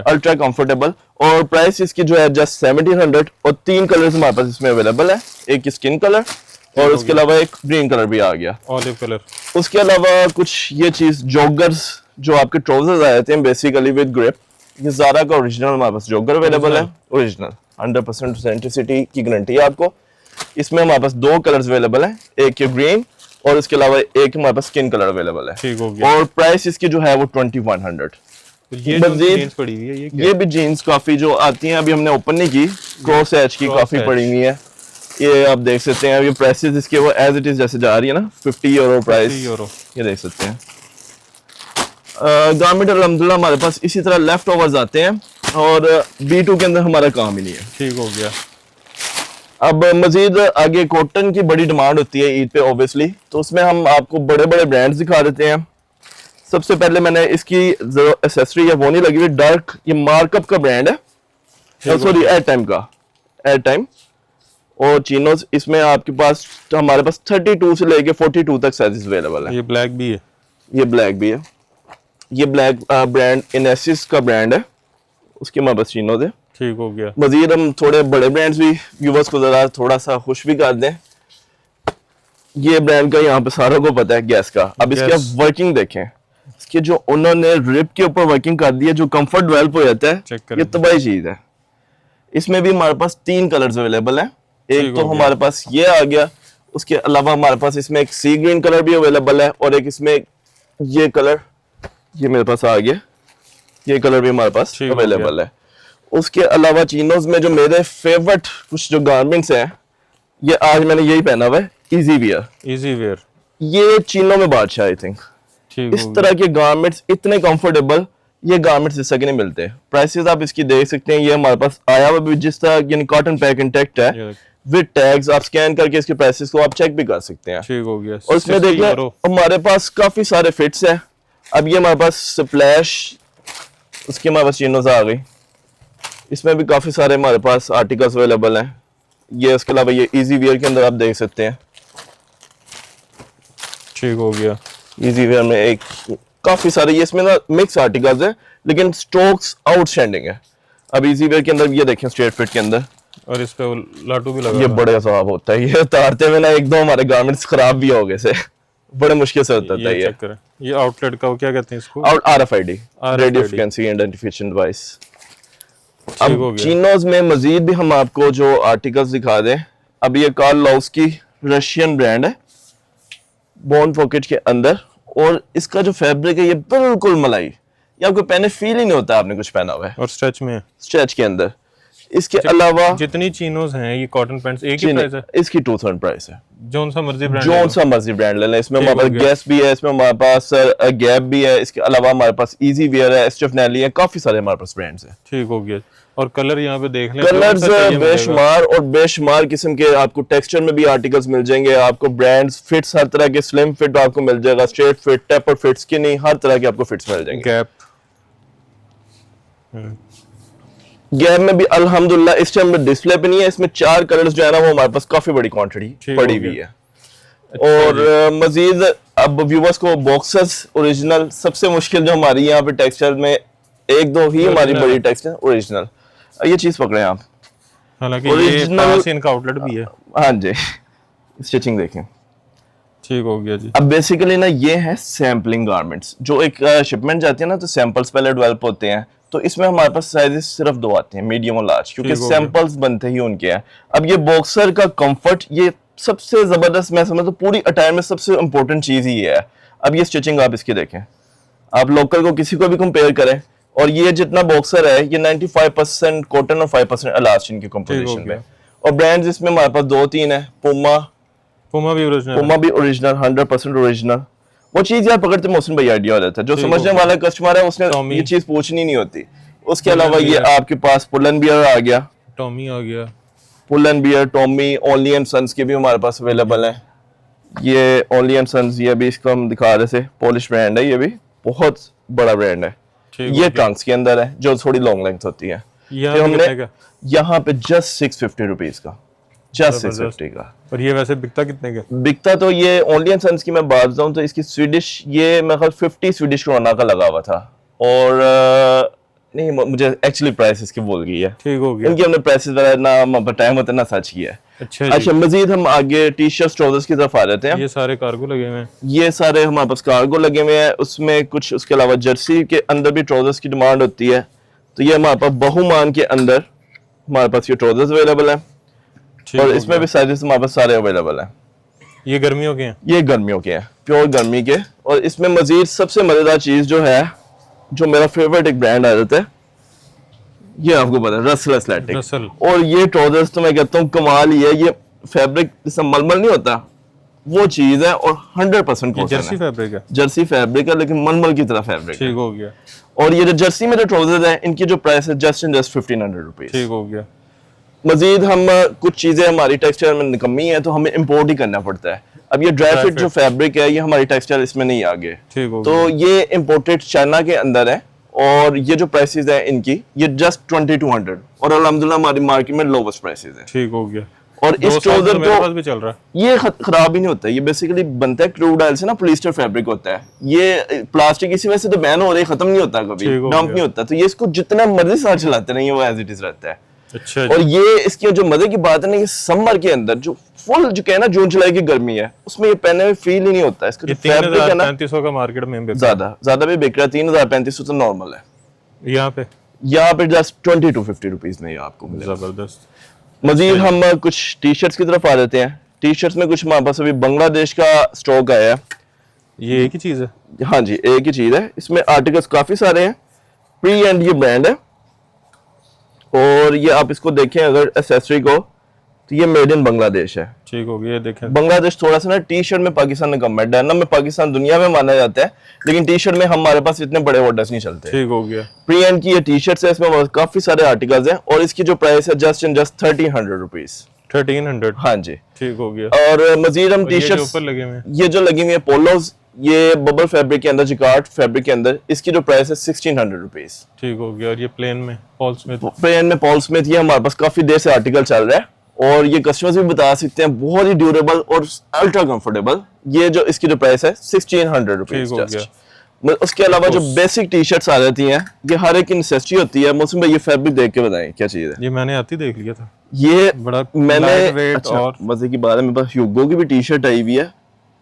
अल्ट्रा कंफर्टेबल, और प्राइस इसकी जो है जस्ट 1700, और 3 कलर्स हमारे पास इसमें अवेलेबल है। एक स्किन कलर, और उसके अलावा एक ग्रीन कलर भी आ गया, ऑलिव कलर। उसके अलावा कुछ ये चीज जॉगर्स, जो आपके ट्राउजर्स आए थे बेसिकली विद ग्रिप, ये ज़ारा का ओरिजिनल हमारे पास जॉगर अवेलेबल है, ओरिजिनल 100% ऑथेंटिसिटी की गारंटी है आपको। इसमें हमारे पास 2 कलर्स अवेलेबल है, एक ये ग्रीन, और इसके अलावा एक हमारे पास स्किन कलर अवेलेबल है। ठीक हो गया। और प्राइस इसकी जो है वो 2100। ये जीन्स पड़ी हुई है, ये भी जीन्स काफी जो आती हैं, अभी हमने ओपन नहीं की, क्रॉस एज की काफी पड़ी हुई है। ये आप देख सकते हैं, ये प्राइसेस इसके वो एज इट इज जैसे जा रही है ना, 50 यूरो प्राइस, ये देख सकते हैं। गारमेंट अल्हम्दुलिल्लाह हमारे पास इसी तरह लेफ्ट ओवर्स आते हैं और B2 के अंदर हमारा काम ही नहीं है। ठीक हो गया। अब मजीद आगे कॉटन की बड़ी डिमांड होती है ईद पे ऑब्वियसली, तो उसमें हम आपको बड़े बड़े ब्रांड्स दिखा देते हैं। सबसे पहले मैंने इसकी जो एक्सेसरी है वो नहीं लगी हुई, डार्क ये मार्कअप का ब्रांड है, सॉरी एयर टाइम का, एयर टाइम और चिनोज। इसमें आपके पास हमारे पास 32 से लेके 42 तक साइजेस अवेलेबल है। ये ब्लैक भी है, ये ब्लैक भी है। ये ब्लैक ब्रांड इनेसिस का ब्रांड है, उसके हमारे पास चिनोज है। ठीक हो गया। मजीद हम थोड़े बड़े ब्रांड्स भी व्यूवर्स को जरा थोड़ा सा खुश भी कर दें। ये ब्रांड का यहाँ पे सारों को पता है, गैस का। अब इसकी आप वर्किंग देखें, इसके जो उन्होंने रिप के ऊपर वर्किंग कर दी है, जो कंफर्ट डेवलप हो जाता है, ये तबाही चीज है। इसमें भी हमारे पास 3 कलर्स अवेलेबल हैं। एक तो हमारे पास ये आ गया, उसके अलावा हमारे पास इसमें एक सी ग्रीन कलर भी अवेलेबल है और एक इसमें ये कलर, ये मेरे पास आ गया, ये कलर भी हमारे पास अवेलेबल है। उसके अलावा चिनोज में जो मेरे फेवरेट कुछ जो गारमेंट्स हैं, ये आज मैंने यही पहना हुआ है, इजी वियर। इजी वियर, ये चीनों में बादशाह आई थिंक। इस तरह के गारमेंट्स इतने कंफर्टेबल, ये गारमेंट्स इस तरह नहीं मिलते। प्राइसेस आप इसकी देख सकते हैं, ये हमारे पास आया हुआ भी जिस तरह यानी कॉटन पैक इंटैक्ट है विद टैग्स, आप स्कैन करके इसके प्राइसेस को आप चेक भी कर सकते हैं। ठीक हो गया। और इसमें देखिए हमारे पास काफी सारे फिट्स हैं। अब ये हमारे पास स्प्लैश, उसके हमारे पास चिनोज आ गई, इसमें भी काफी सारे हमारे पास आर्टिकल्स अवेलेबल हैं। ये इसके अलावा ये इजी वियर के अंदर आप देख सकते हैं। ठीक हो गया। इजी वेयर में एक काफी सारे, ये इसमें ना मिक्स आर्टिकल्स है लेकिन स्टॉक्स आउटस्टैंडिंग है। अब इजी वेयर के अंदर ये देखें स्ट्रेट फिट के अंदर, और इस पे लाटू भी लगा, ये बड़े साहब होता है। ये उतारते हुए ना एक दो हमारे गारमेंट्स खराब भी हो गए से, बड़े मुश्किल से होता है। ये आउटलेट का क्या कहते हैं इसको? RFID, radio frequency identification device. अब चिनोज में मजीद भी हम आपको जो आर्टिकल्स दिखा दें। अब ये कार्ल लाउस की रशियन ब्रांड है, बॉन्ड पॉकेट के अंदर, और इसका जो फैब्रिक है ये बिल्कुल मलाई, ये आपको पहने फील ही नहीं होता आपने कुछ पहना हुआ है, और स्ट्रेच में, स्ट्रेच के अंदर। इसके अलावा जितनी चिनोज हैं ये कॉटन पैंट्स एक ही प्राइस है, इसकी 2,000 प्राइस है। जोन सा मर्जी ब्रांड ले लें। इसमें हमारे पास गैस भी है, इसमें हमारे पास गैप भी है, इसके अलावा हमारे पास इजी वियर है, स्टेफनेली है, काफी सारे हमारे पास ब्रांड्स हैं। ठीक हो गया। और कलर यहाँ पे देख लें, कलर्स बेशुमार और बेशुमार किस्म के आपको टेक्सचर में भी आर्टिकल्स मिल जाएंगे। आपको ब्रांड्स, फिट्स हर तरह के, स्लिम फिट आपको मिल जाएगा, straight fit, taper fit, skinny, हर तरह के आपको फिट्स मिल जाएंगे। गैप में भी अल्हम्दुलिल्लाह इस टाइम डिस्प्ले पे नहीं है, इसमें 4 कलर्स जो है ना वो हमारे पास काफी बड़ी क्वांटिटी पड़ी हुई है। और मजीद अब व्यूवर्स को बॉक्सेस ओरिजिनल, सबसे मुश्किल जो हमारी यहाँ पे टेक्सचर में एक दो ही हमारी बड़ी टेक्सचर ओरिजिनल, ये चीज पकड़े आप, हालांकि ओरिजिनल इनका आउटलेट भी है। हाँ जी, स्टिचिंग देखें। ठीक हो गया जी। अब बेसिकली ना ये है सैम्पलिंग गारमेंट्स, जो एक शिपमेंट जाती है ना तो सैंपल्स पहले डेवलप होते हैं, तो इसमें हमारे पास साइजेस सिर्फ 2 आते हैं, मीडियम और लार्ज, क्योंकि सैंपल्स बनते ही उनके हैं। अब ये बॉक्सर का कंफर्ट, ये सबसे जबरदस्त, मैं समझता हूं पूरी अटायर में सबसे इंपॉर्टेंट चीज ही है। अब ये स्टिचिंग आप इसकी देखें, आप लोकल को किसी को भी कंपेयर करें, और ये जितना बॉक्सर है ये 95% कॉटन और 5% इलास्टिन की कंपोजिशन में। और ब्रांड्स इसमें हमारे पास 2-3 है, पुमा भी ओरिजिनल 100% ओरिजिनल। वो चीज यार पकड़ते मोहसिन भाई आइडिया हो जाता है, जो समझने वाला कस्टमर है उसने ये चीज पूछनी नहीं होती। उसके अलावा ये आपके पास पुल एंड बियर आ गया, टॉमी आ गया, Pull and Bear, Tommy, Only and Sons के भी हमारे पास अवेलेबल है। ये ओनली एंड सन्स, ये भी इसको हम दिखा रहे थे, पॉलिश ब्रांड है, ये भी बहुत बड़ा ब्रांड है। ये ट्रंक्स के अंदर है जो थोड़ी लॉन्ग लेंथ होती है। हमने यहाँ पे जस्ट 650 रुपीज का, जस्ट 650 का। और ये वैसे बिकता कितने का? बिकता तो ये ओनली एंड सन्स की मैं बात बताऊं तो इसकी स्वीडिश, ये मेरे ख्याल 50 स्वीडिश क्रोना का लगा हुआ था, और नहीं मुझे एक्चुअली प्राइस इसकी भूल गई है। ठीक हो गया। इनकी हमने प्राइसेस ना टाइम होता ना सच किया है। अच्छा मजीद हम आगे टी शर्ट ट्राउजर्स की तरफ आ जाते हैं। ये सारे कार्गो लगे हुए हैं, ये सारे हमारे पास कार्गो लगे हुए हैं। उसमें कुछ उसके अलावा जर्सी के अंदर भी ट्राउजर्स की डिमांड होती है, तो ये हमारे पास बहुमान के अंदर हमारे पास ये ट्राउजर्स अवेलेबल है, और इसमें भी साइजेस हमारे पास सारे अवेलेबल हैं। ये गर्मियों के हैं, ये गर्मियों के हैं, प्योर गर्मी के। और इसमें मजीद सबसे मजेदार चीज जो है, जो मेरा फेवरेट एक ब्रांड आ जाता है, ये आपको पता है, रसल एथलेटिक। और ये ट्राउजर्स तो मैं कहता हूँ कमाल ही है। ये फैब्रिक जैसा मलमल नहीं होता, वो चीज है और 100% कॉटन जर्सी फैब्रिक है, जर्सी फैब्रिक है लेकिन मलमल की तरह फैब्रिक है। ठीक हो गया। और ये जो जर्सी में जो ट्राउजर्स है इनकी जो प्राइस है जस्ट एंड जस्ट 1500 रुपीज। ठीक हो गया। मजीद हम कुछ चीजें हमारी टेक्सटाइल में निकम्मी है तो हमें इंपोर्ट ही करना पड़ता है। अब ये ड्राई फिट जो फैब्रिक है ये हमारी टेक्सटाइल इसमें नहीं आ गए, ठीक हो तो ये इंपोर्टेड चाइना के अंदर है और ये जो प्राइसेस है इनकी ये जस्ट 2200 और अल्हम्दुलिल्लाह हमारी मार्केट में लोवेस्ट प्राइसेस है। ठीक हो गया। और इस ट्राउजर मेरे पास भी चल रहा है, ये खराब ही नहीं होता, ये बेसिकली बनता है क्रूड ऑयल से ना, पॉलिएस्टर फैब्रिक होता है। ये प्लास्टिक इसी वजह से तो बैन हो रही, खत्म नहीं होता कभी, डंप नहीं होता, तो ये इसको जितना मर्जी साथ चलाते नहीं वो एज इट इज रहता है। अच्छा। और ये इसकी जो मजे की बात है ना, ये समर के अंदर जो फुल जो कहना जून जुलाई की गर्मी है उसमें ये पहनने में फील ही नहीं होता। इसका जो फैब्रिक है ना 3500 का मार्केट में ज्यादा भी बिक रहा है, 3000-3500 तो नॉर्मल है। यहाँ पे जस्ट 20 to 50 रुपीज में ये आपको मिलेगा। जबरदस्त। मजीद हम कुछ टी शर्ट्स की तरफ आ जाते हैं। टी शर्ट्स में कुछ हमारे पास अभी बांग्लादेश का स्टॉक आया है। ये एक ही चीज है? हाँ जी, एक ही चीज है। इसमें आर्टिकल्स काफी सारे हैं। प्री एंड ये ब्रांड है और ये आप इसको देखें अगर एक्सेसरी को तो ये मेड इन बांग्लादेश है। ठीक हो गया। देखें बांग्लादेश थोड़ा सा ना टी शर्ट में पाकिस्तान ने कम है, डेनिम में पाकिस्तान दुनिया में माना जाता है लेकिन टी शर्ट में हमारे पास इतने बड़े ऑर्डर्स नहीं चलते। ठीक हो गया। प्री एंड की ये टी शर्ट्स है, इसमें काफी सारे आर्टिकल्स हैं और इसकी जो प्राइस है जस्ट एंड जस्ट 1300 रुपीज। 1300? हाँ जी। ठीक हो गया। और मजीद हम टी शर्ट्स ये जो लगी हुई है पोलोज, ये बबल फैब्रिक के अंदर, जिकार्ड फैब्रिक के अंदर, इसकी जो प्राइस है 1600 रुपीज। ठीक हो गया। और ये प्लेन में पॉल स्मिथ, पॉल स्मिथ ये हमारे पास काफी देर से आर्टिकल चल रहा है और ये कस्टमर्स भी बता सकते हैं बहुत ही ड्यूरेबल और अल्ट्रा कंफर्टेबल। ये जो इसकी जो प्राइस है 1600 रुपीज। उसके अलावा जो बेसिक टी शर्ट्स आ जाती हैं ये हर एक की नेसेसिटी होती है। मौसम भाई ये फैब्रिक देख के बताएं क्या चीज है? ये मैंने आती देख लिया था, ये बड़ा मैंने अच्छा, और मजे की बात है मेरे पास ह्यूगो की भी टी शर्ट आई हुई है,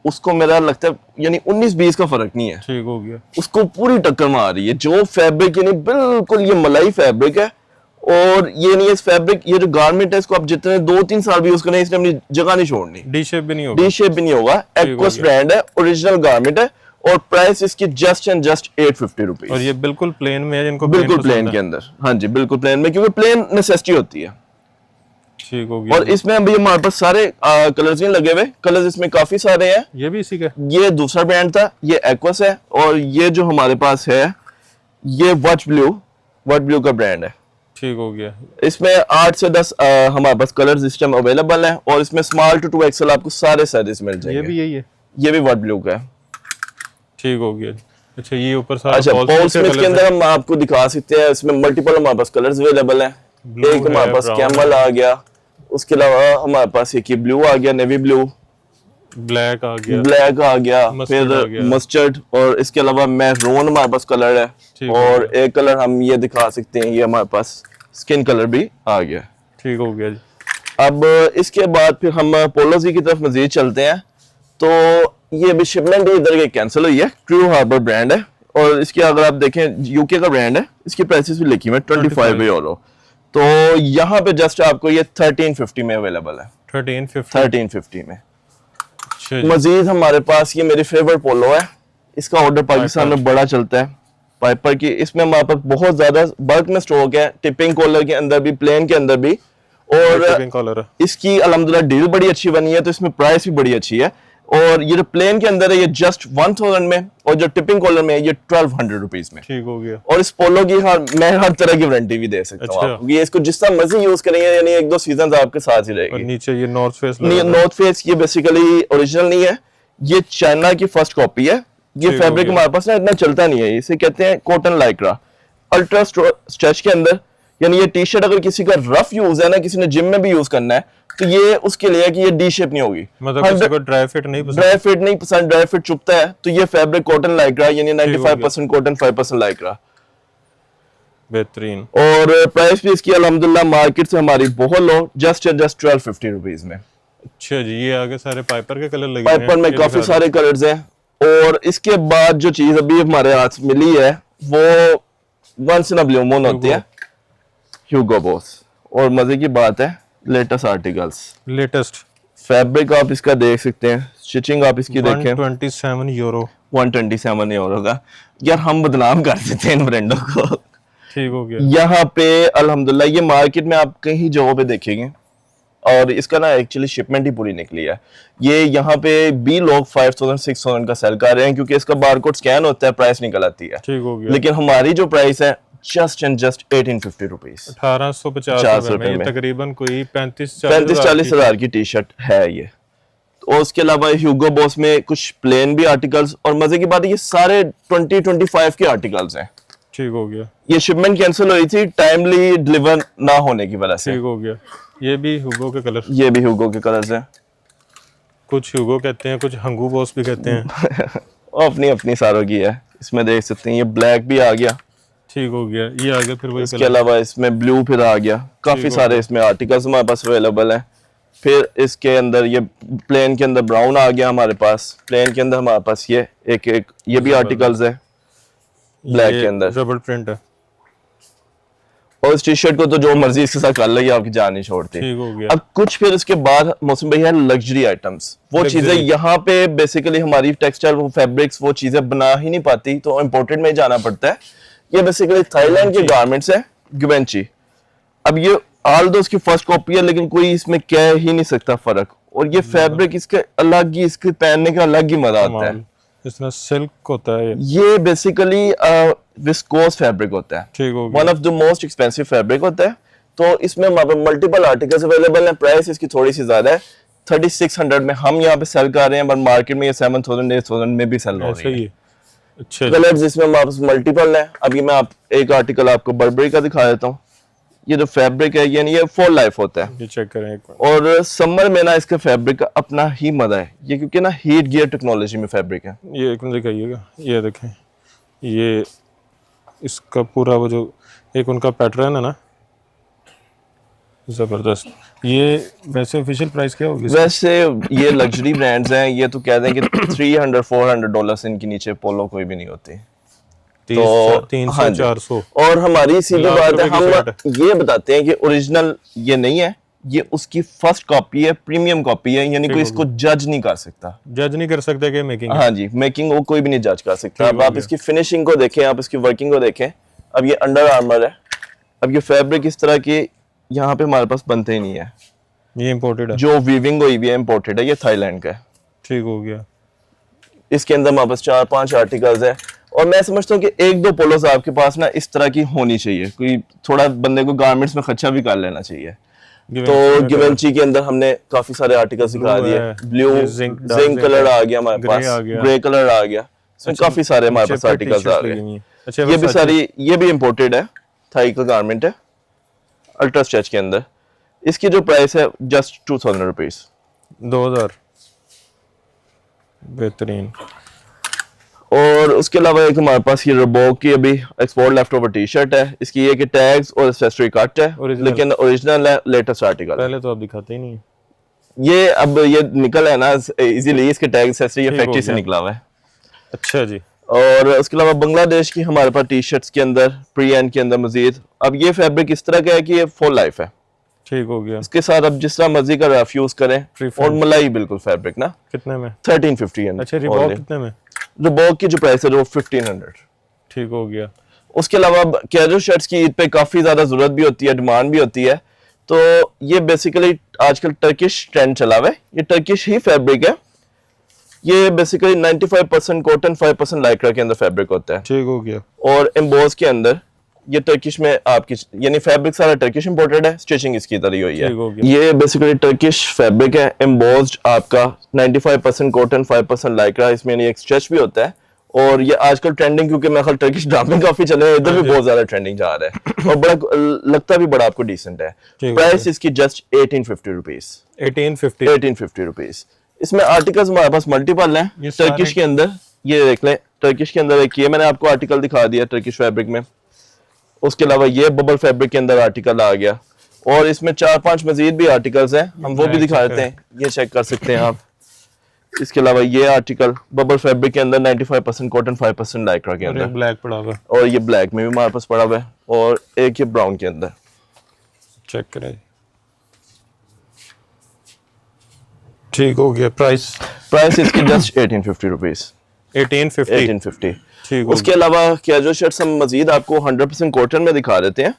उसको मेरा लगता है यानी 19-20 का फर्क नहीं है। ठीक हो गया। उसको पूरी टक्कर मार रही है जो फैब्रिक, यानी बिल्कुल ये मलाई फैब्रिक है और ये नहीं, इस फैब्रिक ये जो गारमेंट है इसको आप जितने 2-3 साल भी यूज करें इसने अपनी जगह नहीं छोड़नी। डी शेप भी नहीं होगा। एक्वस ब्रांड है, ओरिजिनल गारमेंट है और प्राइस इसकी जस्ट एंड जस्ट 850 रुपीज। और ये बिल्कुल प्लेन में है, जिनको बिल्कुल प्लेन के अंदर। हाँ जी, बिल्कुल प्लेन में, क्योंकि प्लेन नेसेसिटी होती है। ठीक हो गया। और इसमें अभी हमारे पास सारे कलर्स नहीं लगे हुए, कलर्स इसमें काफी सारे हैं। ये भी इसी का? ये दूसरा ब्रांड था, ये एक्वस है और ये जो हमारे पास है ये वट ब्लू का ब्रांड है। ठीक हो गया। इसमें 8 से 10 हमारे पास कलर्स इस टाइम अवेलेबल हैं और इसमें स्मॉल टू 2XL आपको सारे साइजेस मिल जाएंगे। ये भी यही है? ये भी वट ब्लू का है। ठीक हो गया। अच्छा, ये ऊपर सारा पॉल स्मिथ के अंदर हम आपको दिखा सकते हैं, इसमें मल्टीपल हमारे पास कलर्स अवेलेबल हैं। एक हमारे पास कैमल आ गया, उसके अलावा हमारे पास एक ब्लू आ गया, नेवी ब्लू, ब्लैक आ गया, फिर मस्टर्ड, और इसके अलावा मैरून हमारे पास कलर है और एक कलर हम ये दिखा सकते हैं, ये हमारे पास स्किन कलर भी आ गया। ठीक हो गया जी। अब इसके बाद फिर हम पोलोजी की तरफ मजीद चलते हैं। तो ये अभी शिपमेंट इधर के कैंसिल हुई है। ट्रू हार्बर ब्रांड है और इसकी अगर आप देखें यूके का ब्रांड है, इसकी प्राइसेस भी लिखी हुई है 25 यूरो। तो यहाँ पे जस्ट आपको ये 1350 में अवेलेबल है। 1350 में। मजीद हमारे पास ये मेरी फेवरेट पोलो है, इसका ऑर्डर पाकिस्तान में बड़ा चलता है, पाइपर की। इसमें हमारे पास बहुत ज्यादा बल्क में स्टॉक है, टिपिंग कॉलर के अंदर भी, प्लेन के अंदर भी, और इसकी अल्हम्दुलिल्लाह डील बड़ी अच्छी बनी है तो इसमें प्राइस भी बड़ी अच्छी है। और ये जो प्लेन के अंदर है ये जस्ट 1000 में और जो टिपिंग कॉलर में है ये 1200 रुपीज में। ठीक हो गया। और इस पोलो की मैं हर तरह की वारंटी भी दे सकता हूँ आपको, ये इसको जिस तरह मर्जी यूज करेंगे, यानी 1-2 सीजन आपके साथ ही रहेगी। और नीचे ये नॉर्थ फेस ये बेसिकली ओरिजिनल नहीं है, ये चाइना की फर्स्ट कॉपी है। ये फैब्रिक हमारे पास ना इतना चलता नहीं है, इसे कहते हैं कॉटन लाइक्रा, अल्ट्रा स्ट्रेच के अंदर। यानी ये टी शर्ट अगर किसी का रफ यूज है ना, किसी ने जिम में भी यूज करना है तो ये उसके लिए कि ये डी शेप नहीं होगी। मतलब किसी को ड्राई फिट नहीं पसंद, ड्राई फिट चुभता है तो ये फैब्रिक कॉटन लाइक्रा, यानी 95% कॉटन 5% लाइक्रा। बेहतरीन। और प्राइस भी इसकी अल्हम्दुलिल्लाह मार्केट से हमारी बहुत लो, जस्ट 1250 रुपीज में। अच्छा जी, ये आगे सारे पाइपर के कलर लगे पाइपर में काफी सारे कलर्स हैं। और इसके बाद जो चीज अभी हमारे हाथ मिली है वो once in a blue moon होती है, ह्यूगो बॉस। और मजे की बात है, लेटेस्ट आर्टिकल्स, लेटेस्ट फैब्रिक आप इसका देख सकते हैं, स्टिचिंग आप इसकी देखें। 127 यूरो। 127 यूरो का। यार हम बदनाम कर देते हैं इन ब्रांडों को। ठीक हो गया। यहाँ पे अल्हम्दुलिल्लाह ये मार्केट में आप कहीं जगहों पे देखेंगे और इसका ना एक्चुअली शिपमेंट ही पूरी निकली है। ये यहाँ पे भी लोग 5000 6000 का सेल कर रहे हैं क्योंकि इसका बारकोड स्कैन होता है, प्राइस निकल आती है। ठीक हो गया। लेकिन हमारी जो प्राइस है जस्ट एंड जस्ट 1850 रुपीज, 1850 रुपए में तकरीबन कोई 35-40 हजार की टी शर्ट है ये। और उसके अलावा ह्यूगो बॉस में कुछ प्लेन भी आर्टिकल्स, और मजे की बात है ये सारे 20-25 के आर्टिकल्स हैं। ठीक हो गया। ये शिपमेंट कैंसिल हुई थी टाइमली डिलीवर ना होने की वजह से। ठीक हो गया। ये भी ह्यूगो के कलर, ये भी ह्यूगो के कलर्स हैं। कुछ ह्यूगो कहते हैं, कुछ हंगू बॉस भी कहते हैं। और अपनी अपनी सारों की है। इसमें देख सकते हैं ये ब्लैक भी आ गया। ठीक हो गया। ये आ गया फिर वही इसके अलावा इसमें ब्लू फिर आ गया। काफी सारे इसमें आर्टिकल्स हमारे पास अवेलेबल हैं। फिर इसके अंदर ये प्लेन के अंदर ब्राउन आ गया हमारे पास। प्लेन के अंदर हमारे पास ये एक ये भी आर्टिकल्स है ब्लैक के अंदर, रबड़ प्रिंट है। और इस टी शर्ट को तो जो मर्जी इसके साथ कर ले, आपकी जान नहीं छोड़ती। ठीक हो गया। अब कुछ फिर उसके बाद मौसम भाई है लग्जरी आइटम्स, वो चीजें यहाँ पे बेसिकली हमारी टेक्सटाइल वो फैब्रिक्स वो चीजें बना ही नहीं पाती, तो इम्पोर्टेड में ही जाना पड़ता है। ये बेसिकली थाईलैंड के गारमेंट्स है, गिवेंची। अब ये आल दो उसकी फर्स्ट कॉपी है, लेकिन कोई इसमें कह ही नहीं सकता फर्क। और ये फैब्रिक इसके अलग ही, इसके पहनने का अलग ही मजा आता है। इस तरह सिल्क होता है ये बेसिकली विस्कोस फैब्रिक होता है। ठीक हो गया। One of the most expensive fabric होता है। तो इसमें मल्टीपल आर्टिकल्स अवेलेबल हैं। प्राइस इसकी थोड़ी सी ज्यादा है, 3600 में हम यहाँ पे सेल कर रहे हैं, बट मार्केट में ये 7000 8000 में भी सेल हो रही है। अच्छा, कलर्स इसमें हमारे पास मल्टीपल है। अभी मैं एक आर्टिकल आपको बर्बरी का दिखा देता हूँ। ये जो फैब्रिक है ये फॉर लाइफ होता है। ये चेक करें एक बार। और समर में ना इसके फैब्रिक का अपना ही मजा है, ये क्योंकि ना हीट गियर टेक्नोलॉजी में फैब्रिक है। ये एक मिनट दिखाइएगा, ये देखें, ये इसका पूरा वो जो एक उनका पैटर्न है ना, जबरदस्त। ये वैसे ऑफिशियल प्राइस क्या होगी? वैसे ये लग्जरी ब्रांड्स हैं, ये तो कह दें कि $300-400 इनके नीचे पोलो कोई भी नहीं होती। 300-400। और हमारी सीधी बात है, हम ये बताते हैं कि ओरिजिनल ये नहीं है, ये उसकी फर्स्ट कॉपी है, प्रीमियम कॉपी है, यानी कोई इसको जज नहीं कर सकता। जज नहीं कर सकते कि मेकिंग? हाँ जी, मेकिंग वो कोई भी नहीं जज कर सकता। अब आप इसकी फिनिशिंग को देखें, आप इसकी वर्किंग को देखें। अब ये अंडर आर्मर है। अब ये फैब्रिक इस तरह की यहाँ पे हमारे पास बनते ही नहीं है, ये इम्पोर्टेड है। जो वीविंग हुई भी है इम्पोर्टेड है, ये थाईलैंड का है। ठीक हो गया। इसके अंदर हमारे पास 4-5 आर्टिकल्स है। और मैं समझता हूँ कि 1-2 पोलोस आपके पास ना इस तरह की होनी चाहिए, कोई थोड़ा बंदे को गारमेंट्स में खर्चा भी कर लेना चाहिए। तो गिवेंची के अंदर हमने काफी सारे आर्टिकल्स दिखा दिए। ब्लू जिंक कलर आ गया हमारे पास, ग्रे कलर आ गया, इसमें काफी सारे हमारे पास आर्टिकल्स आ गए। ये भी सारी, ये भी इम्पोर्टेड है, थाई का गारमेंट है, अल्ट्रा स्ट्रेच के अंदर। इसकी जो प्राइस है जस्ट 2000 रुपीज, 2000। बेहतरीन। और उसके अलावा एक हमारे पास ये रिबॉक की अभी export left over T shirt है। इसकी ये कि टैग्स और एक्सेसरी कट है, लेकिन ओरिजिनल है, लेटेस्ट आर्टिकल। पहले तो आप दिखाते ही नहीं। ये अब ये निकल है ना इजीली, इसके टैग एक्सेसरी ये फैक्ट्री से निकला हुआ है। अच्छा जी। और उसके अलावा बांग्लादेश की हमारे पास टी शर्ट्स के अंदर, प्री एंड के अंदर मजीद। अब ये फैब्रिक इस तरह का है कि ये फुल लाइफ है। ठीक हो गया। इसके साथ अब जिस तरह मर्जी का रफ यूज करें। और मलाई बिल्कुल फैब्रिक ना। कितने में? 1350। अच्छा, रिबॉक कितने में? रिबॉक की जो प्राइस है वो 1500। ठीक हो गया। उसके अलावा कैजुअल शर्ट्स की ईद पे काफी ज्यादा जरूरत भी होती है, डिमांड भी होती है। तो ये बेसिकली आजकल टर्किश ट्रेंड चला हुआ है। ये टर्किश ही फैब्रिक है। ये बेसिकली 95% कॉटन 5% लाइक्रा के अंदर फैब्रिक होता है। ठीक हो गया। और एम्बोज के अंदर ये टर्किश में आपकी, यानी फैब्रिक सारा टर्किश इंपोर्टेड है, स्टिचिंग इसकी तरह ही हुई है। ये बेसिकली टर्किश फैब्रिक है, एम्बोज्ड आपका 95% कॉटन 5% लाइक्रा। इसमें एक स्ट्रेच भी होता है। और ये आजकल ट्रेंडिंग, क्योंकि मेरे ख्याल टर्किश ड्रामे काफी चले हैं, इधर भी बहुत ज्यादा ट्रेंडिंग जा रहा है। और बड़ा लगता भी बड़ा आपको डिसेंट है। प्राइस इसकी जस्ट 1850 रुपीज। 1850 रुपीज। इसमें आर्टिकल्स हमारे पास मल्टीपल हैं। टर्किश के अंदर ये देख लें, टर्किश के अंदर एक ये मैंने आपको आर्टिकल दिखा दिया टर्किश फैब्रिक में। उसके अलावा ये बबल फैब्रिक के अंदर आर्टिकल आ गया। और इसमें 4-5 मजीद भी आर्टिकल्स हैं, हम वो भी दिखा देते हैं, ये चेक कर सकते हैं आप। इसके अलावा ये आर्टिकल बबल फैब्रिक के अंदर 95% कॉटन 5% लाइक्रा के अंदर, ब्लैक पड़ा हुआ है। और ये ब्लैक में भी हमारे पास पड़ा हुआ है। और एक ये ब्राउन के अंदर। चेक करें। ठीक हो गया। प्राइस इसकी जस्ट 1850 रुपीज। 1850। उसके अलावा कैजुअल शर्ट्स हम मजीद आपको 100% कॉटन में दिखा देते हैं।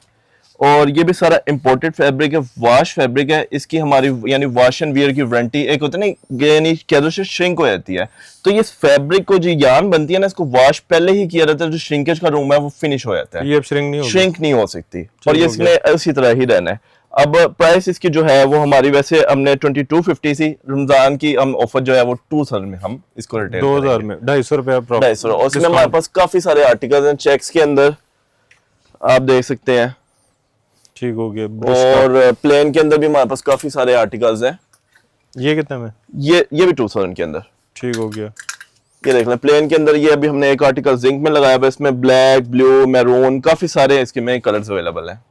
और ये भी सारा इंपोर्टेड फैब्रिक है, वॉश फैब्रिक है। इसकी हमारी यानी वॉश एंड वियर की वारंटी, एक होता है ना यानी कैदों से श्रिंक हो जाती है, तो ये फैब्रिक को जो यार्न बनती है ना, इसको वॉश पहले ही किया जाता है, जो श्रिंकेज का रूम है वो फिनिश हो जाता है, ये श्रिंक नहीं हो सकती, और ये इसमें उसी तरह ही रहना है। अब प्राइस इसकी जो है वो हमारी वैसे हमने 2250 सी, रमजान की हम ऑफर जो है वो 2000 में हम इसको रिटेल 2000 में 250 रुपए, 250। और इसमें हमारे पास काफी सारे आर्टिकल्स हैं चेक्स के अंदर, आप देख सकते हैं। ठीक हो गया। और प्लेन के अंदर भी हमारे पास काफी सारे आर्टिकल्स हैं। ये कितने में? ये भी 2000 के अंदर। ठीक हो गया। ये देख लें प्लेन के अंदर, ये अभी हमने एक आर्टिकल जिंक में लगाया हुआ है, इसमें ब्लैक, ब्लू, मैरून, काफी सारे इसके में कलर्स अवेलेबल हैं।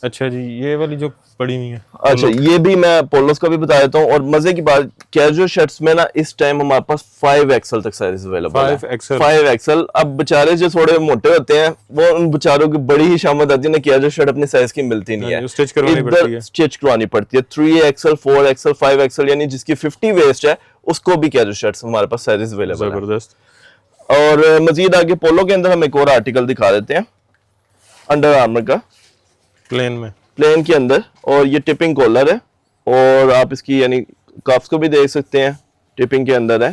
अच्छा जी, ये वाली जो पड़ी हुई है, अच्छा ये भी मैं पोलोस का भी बता देता हूँ। और मजे की बात, कैजुअल शर्ट्स में ना इस टाइम हमारे पास 5XL तक साइज अवेलेबल है। 5XL। अब बेचारे जो थोड़े मोटे होते हैं वो उन बेचारों की बड़ी ही शामत आती है ना, कैजुअल शर्ट अपने साइज की मिलती नहीं है, स्टिच करवानी पड़ती है। 3XL, 4XL, 5XL यानी जिसकी 50 वेस्ट है उसको भी कैजुअल शर्ट्स हमारे पास साइज अवेलेबल है। जबरदस्त। और मजीद आगे पोलो के अंदर हम एक और आर्टिकल दिखा देते हैं, अंडर आर्मर का, प्लेन के अंदर। और ये टिपिंग कॉलर है, और आप इसकी यानी कफ्स को भी देख सकते हैं, टिपिंग के अंदर है।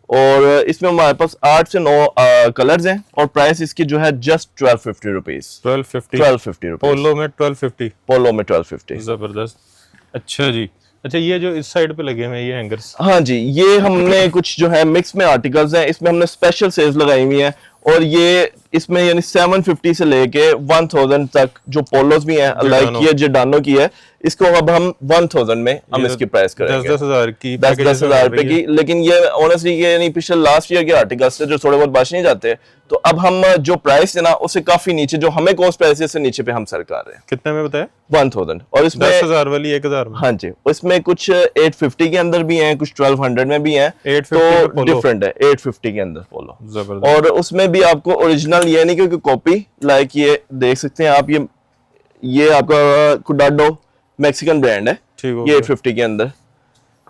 और इसमें हमारे पास 8 से 9 कलर्स हैं, और प्राइस इसकी जो है जस्ट 1250 रुपीज। 1250 रुपीज। पोलो में 1250। पोलो में 1250। जबरदस्त। अच्छा जी। अच्छा ये जो इस साइड पे लगे हुए हैं ये हैंगर्स, हाँ जी, ये हमने कुछ जो है मिक्स में आर्टिकल्स हैं, इसमें हमने स्पेशल सेल्स लगाई हुई हैं। और ये इसमें यानी 750 से लेके 1000 तक जो पोलोस भी हैं, लाइक ये जिडानो की है, इसको अब हम 1000 में हम इसकी प्राइस करेंगे, 10,000 की, 10,000 रुपए की। लेकिन ये ऑनेस्टली ये यानी पिछले लास्ट ईयर के आर्टिकल्स थे जो थोड़े बहुत बाश नहीं जाते, तो अब हम जो प्राइस है ना उससे काफी नीचे, जो हमें कॉस्ट प्राइस है उससे नीचे पे हम सेल कर रहे हैं। कितने में बताया? 1000। और इसमें 10,000 वाली 1000 में। हाँ जी, इसमें कुछ 850 के अंदर भी हैं, कुछ 1200 में भी हैं, तो डिफरेंट है। 850 के अंदर पोलो, और उसमें भी आपको ओरिजिनल ये नहीं क्योंकि कॉपी, लाइक ये देख सकते हैं आप, ये आपका कुडाडो मैक्सिकन ब्रांड है, ये 850 के अंदर।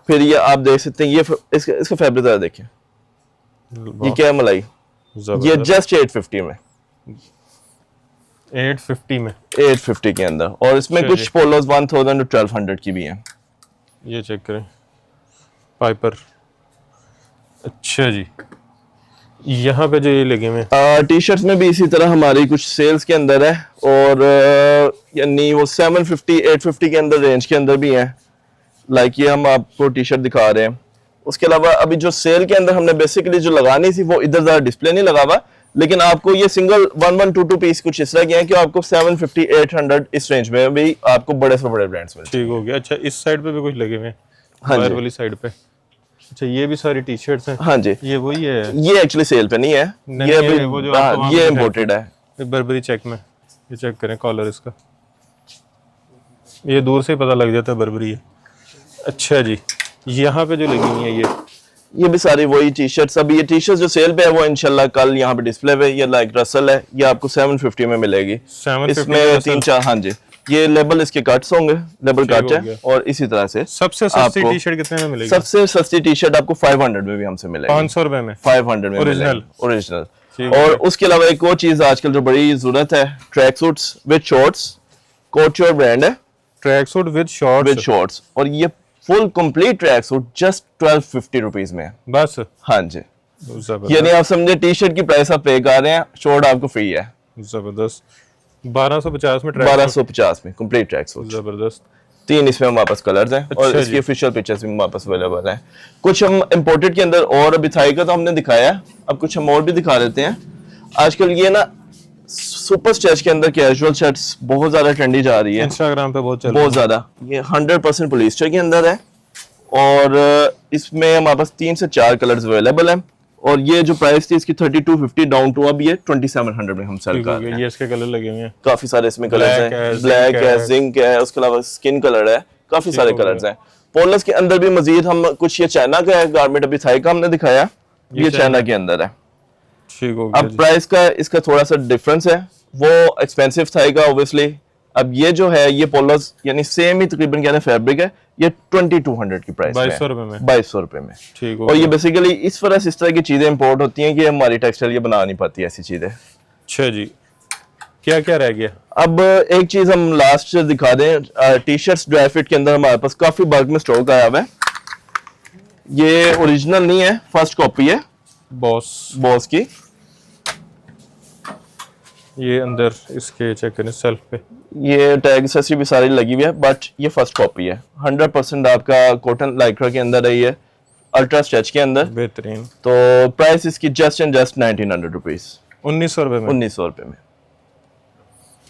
फिर ये आप देख सकते हैं, ये इसका फैब्रिक जरा देखिए, ये क्या है, मलाई, ये जस्ट 850 में, 850 के अंदर। और इसमें कुछ पोलोस 1000 to 1200 की भी हैं। ये चेक करें, पाइपर। अच्छा जी, यहाँ पे जो ये लगे हुए टी शर्ट्स में भी इसी तरह हमारी कुछ सेल्स के अंदर है, और यानी वो 750 850 के अंदर रेंज के अंदर भी हैं, लाइक ये हम आपको टी शर्ट दिखा रहे हैं। उसके अलावा अभी जो सेल के अंदर हमने बेसिकली जो लगानी थी वो इधर ज़्यादा डिस्प्ले नहीं लगा हुआ, लेकिन आपको ये सिंगल 1-1-2-2 पीस कुछ इस तरह के हैं कि आपको 750 800 इस रेंज में भी आपको बड़े से बड़े ब्रांड्स में। ठीक हो गया। अच्छा इस साइड पे भी कुछ लगे हुए हैं, बाहर वाली साइड पे। अच्छा ये भी सारी टी शर्ट्स हैं। हाँ जी, ये वही है, ये एक्चुअली सेल पे नहीं है, ये अभी वो जो ये इंपोर्टेड है, बर्बरी चेक में। ये चेक करें कॉलर इसका, ये दूर से ही पता लग जाता है बर्बरी है। अच्छा जी, यहाँ पे जो लगी हुई है ये भी सारी वही टी शर्ट्स। अभी ये टी शर्ट जो सेल पे है वो इंशाल्लाह कल यहाँ पे डिस्प्ले पे, ये लाइक रसल है, ये आपको 750 में मिलेगी। 750 इसमें 3-4, हाँ जी, ये लेबल इसके कट्स होंगे, लेबल कट है। और इसी तरह से सबसे सस्ती टी शर्ट कितने में मिलेगी? सबसे सस्ती टी शर्ट आपको 500 में भी हमसे मिलेगी, 500 रुपए में, 500 में ओरिजिनल। और उसके अलावा एक और चीज आजकल जो बड़ी जरूरत है, track suits with shorts, couture brand है, ट्रैक सूट विद शॉर्ट्स, और ये full complete track suit just 1250 rupees में बस। हाँ जी, यानी आप समझे टी शर्ट की प्राइस आप पे कर रहे हैं, शॉर्ट आपको फ्री है। जबरदस्त। 1250 में, 1250 में कंप्लीट ट्रैक सूट। जबरदस्त। 3 इसमें हमारे पास कलर्स हैं। और इसकी ऑफिशियल पिक्चर्स भी हमारे पास अवेलेबल हैं। कुछ हम इंपोर्टेड के अंदर, और अभी थाई का तो हमने दिखाया है, अब कुछ हम और भी दिखा देते हैं। आजकल ये ना सुपर स्ट्रेच के अंदर कैजुअल शर्ट्स बहुत ज्यादा ट्रेंडी जा रही है, इंस्टाग्राम पे बहुत ज्यादा। ये 100% पॉलिएस्टर के अंदर है, और इसमें हमारे पास 3 से 4 कलर्स अवेलेबल हैं। और ये जो प्राइस थी इसकी 3250 डाउन टू अब ये 2700 में हम सेल कर रहे हैं। ये इसके कलर लगे हुए हैं, काफी सारे इसमें कलर्स हैं, ब्लैक है, जिंक है, उसके अलावा स्किन कलर है, काफी सारे कलर्स हैं। पोलस के अंदर भी मजीद हम कुछ, ये चाइना का है गारमेंट, अभी थाई का हमने दिखाया, ये चाइना के अंदर है। ठीक हो गया। अब प्राइस का इसका थोड़ा सा डिफरेंस है, वो एक्सपेंसिव थाई का ऑब्वियसली। अब ये जो है ये पोलस यानी सेम ही तकरीबन क्या फैब्रिक है, ये 2200 की प्राइस 2200 रुपए में, 2200 रुपए में। ठीक। और ये बेसिकली इस तरह की चीजें इंपोर्ट होती हैं कि हमारी टेक्सटाइल ये बना नहीं पाती ऐसी चीजें। अच्छा जी, क्या क्या रह गया? अब एक चीज हम लास्ट दिखा दें, टी शर्ट्स ड्राई फिट के अंदर हमारे पास काफी बल्क में स्टॉक आया हुआ है। ये ओरिजिनल नहीं है, फर्स्ट कॉपी है बॉस की। ये अंदर इसके चेक करें सेल्फ पे, ये टैग एक्सेसरी भी सारी लगी हुई है, बट ये फर्स्ट कॉपी है। 100% आपका कॉटन लाइक्रा के अंदर रही है, अल्ट्रा स्ट्रेच के अंदर, बेहतरीन। तो प्राइस इसकी जस्ट एंड जस्ट 1900 रुपीज, 1900 रुपए में। 1900 रुपए में।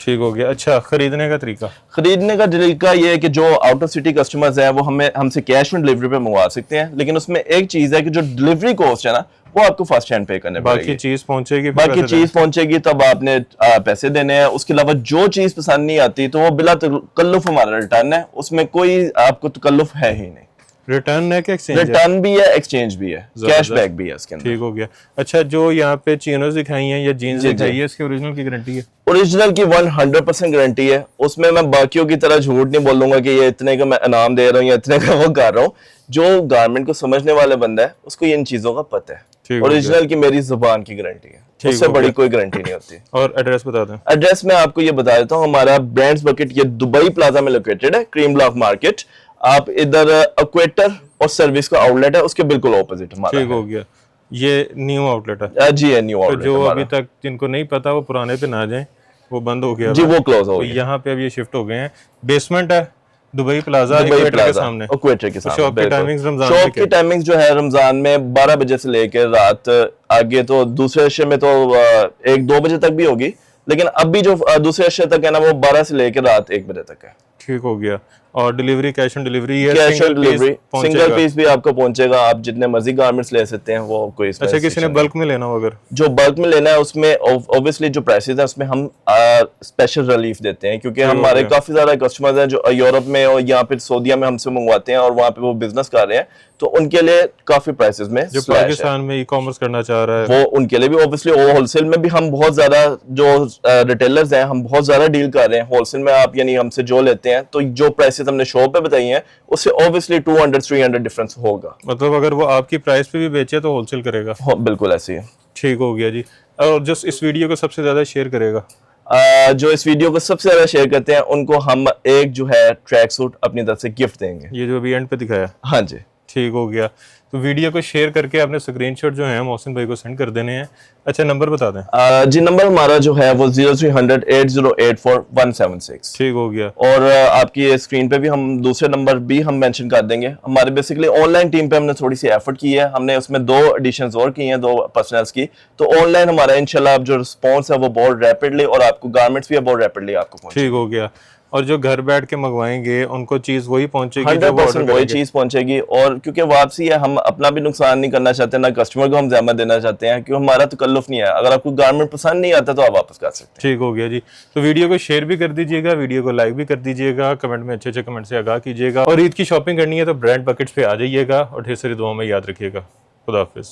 ठीक हो गया। अच्छा, खरीदने का तरीका? खरीदने का तरीका ये है कि जो आउट ऑफ सिटी कस्टमर्स हैं वो हमसे कैश ऑन डिलीवरी पे मंगवा सकते हैं, लेकिन उसमें एक चीज है कि जो डिलीवरी कॉस्ट है ना वो आपको फर्स्ट हैंड पे करने पड़ेगी। बाकी चीज पहुंचेगी तब आपने पैसे देने हैं। उसके अलावा जो चीज पसंद नहीं आती तो वो बिला तकल्लुफ हमारा रिटर्न है, उसमें कोई आपको तकल्लुफ है ही नहीं। रिटर्न है कि एक्सचेंज? रिटर्न भी है, एक्सचेंज भी है, कैशबैक भी है इसके अंदर। ठीक हो गया। अच्छा, जो यहाँ पे चीनोज दिखाई हैं या जीन्स दिखाई है, इसकी ओरिजिनल की गारंटी है? ओरिजिनल की 100% गारंटी है। उसमें मैं बाकियों की तरह झूठ नहीं बोलूंगा कि ये इतने का मैं इनाम दे रहा हूँ या इतने का वो कर रहा हूँ। जो गारमेंट को समझने वाला बंदा है उसको इन चीजों का पता है। ओरिजिनल की मेरी जुबान की गारंटी है, उससे बड़ी कोई गारंटी नहीं होती। और एड्रेस बता दें। एड्रेस मैं आपको ये बता देता हूँ, हमारा ब्रांड्स बकेट ये दुबई प्लाजा में लोकेटेड है, क्रीम ब्लॉक मार्केट। आप इधर इक्वेटर और सर्विस का आउटलेट है, उसके बिल्कुल ऑपोजिट हमारा। ठीक हो गया। ये न्यू आउटलेट है? जी है, न्यू आउटलेट। जो अभी तक जिनको नहीं पता वो पुराने पे ना जाएं, वो बंद हो गया जी, वो क्लोज हो गया। यहाँ पे अब ये शिफ्ट हो गए हैं। बेसमेंट है दुबई प्लाजा, इक्वेटर के सामने। इक्वेटर के सामने। शॉप की टाइमिंग्स रमजान शॉप की टाइमिंग्स जो है रमजान में 12 बजे से लेकर रात आगे तो दूसरे अशरे में तो 1-2 बजे तक भी होगी, लेकिन अभी जो दूसरे अशरे तक है ना वो 12 से लेकर रात 1 बजे तक है। ठीक हो गया। और डिलीवरी कैश ऑन डिलीवरी है? Cash on delivery, single piece भी आपको पहुंचेगा, आप जितने मर्जी गारमेंट्स ले सकते हैं, वो कोई। अच्छा, किसी ने बल्क में लेना हो अगर? जो बल्क में लेना है उसमें ऑब्वियसली जो प्राइसेस है उसमें हम स्पेशल रिलीफ देते हैं, क्योंकि हमारे काफी ज्यादा कस्टमर्स हैं जो यूरोप में और यहाँ पे सऊदीया में हमसे मंगवाते हैं और वहाँ पे वो बिजनेस कर रहे हैं, तो उनके लिए काफी प्राइसेस में जो पाकिस्तान में ई कॉमर्स करना चाह रहा है वो उनके लिए भी ऑब्वियसली। होलसेल में भी हम बहुत ज्यादा जो रिटेलर्स हैं हम बहुत ज्यादा डील कर रहे हैं होलसेल में। आप यानी हमसे जो लेते हैं तो जो प्राइसेस हमने शॉप पे बताई हैं उससे ऑब्वियसली 200-300 डिफरेंस होगा। मतलब अगर वो आपकी प्राइस पे भी बेचे तो होलसेल करेगा? बिल्कुल ऐसे ही है। ठीक हो गया जी। और जो इस वीडियो को सबसे ज्यादा शेयर करेगा, जो इस वीडियो को सबसे ज्यादा शेयर करते हैं उनको हम एक जो है ट्रैक सूट अपनी तरफ से गिफ्ट देंगे। ये जो अभी एंड पे दिखाया? हाँ जी। ठीक हो गया। तो वीडियो को शेयर करके आपने स्क्रीनशॉट जो है मोहसिन भाई को सेंड कर देने हैं। अच्छा, नंबर बता दें। जी, नंबर हमारा जो है वो 0300 8084 176। ठीक हो गया। और आपकी स्क्रीन पे भी हम दूसरे नंबर भी हम मेंशन कर देंगे। हमारे बेसिकली ऑनलाइन टीम पे हमने थोड़ी सी एफर्ट की है, हमने उसमें 2 एडिशंस और की हैं, 2 पर्सनल्स की। तो ऑनलाइन हमारा इंशाल्लाह जो रिस्पॉन्स है वो बहुत रैपिडली और आपको गारमेंट्स भी बहुत रैपिडली आपको पहुंचेगी। ठीक हो गया। और जो घर बैठ के मंगवाएंगे उनको चीज वही पहुंचेगी? 100% वही चीज पहुंचेगी। और क्योंकि वापसी है, हम अपना भी नुकसान नहीं करना चाहते, ना कस्टमर को हम ज़हमत देना चाहते हैं, क्योंकि हमारा तो तकल्लुफ नहीं है। अगर आपको गारमेंट पसंद नहीं आता तो आप वापस कर सकते हैं। ठीक हो गया जी। तो वीडियो को शेयर भी कर दीजिएगा, वीडियो को लाइक भी कर दीजिएगा, कमेंट में अच्छे कमेंट से आगाह कीजिएगा। और ईद की शॉपिंग करनी है तो ब्रांड बकेट्स पे आ जाइएगा और ढेर सारी दुआओं में याद रखिएगा। खुदा हाफिज।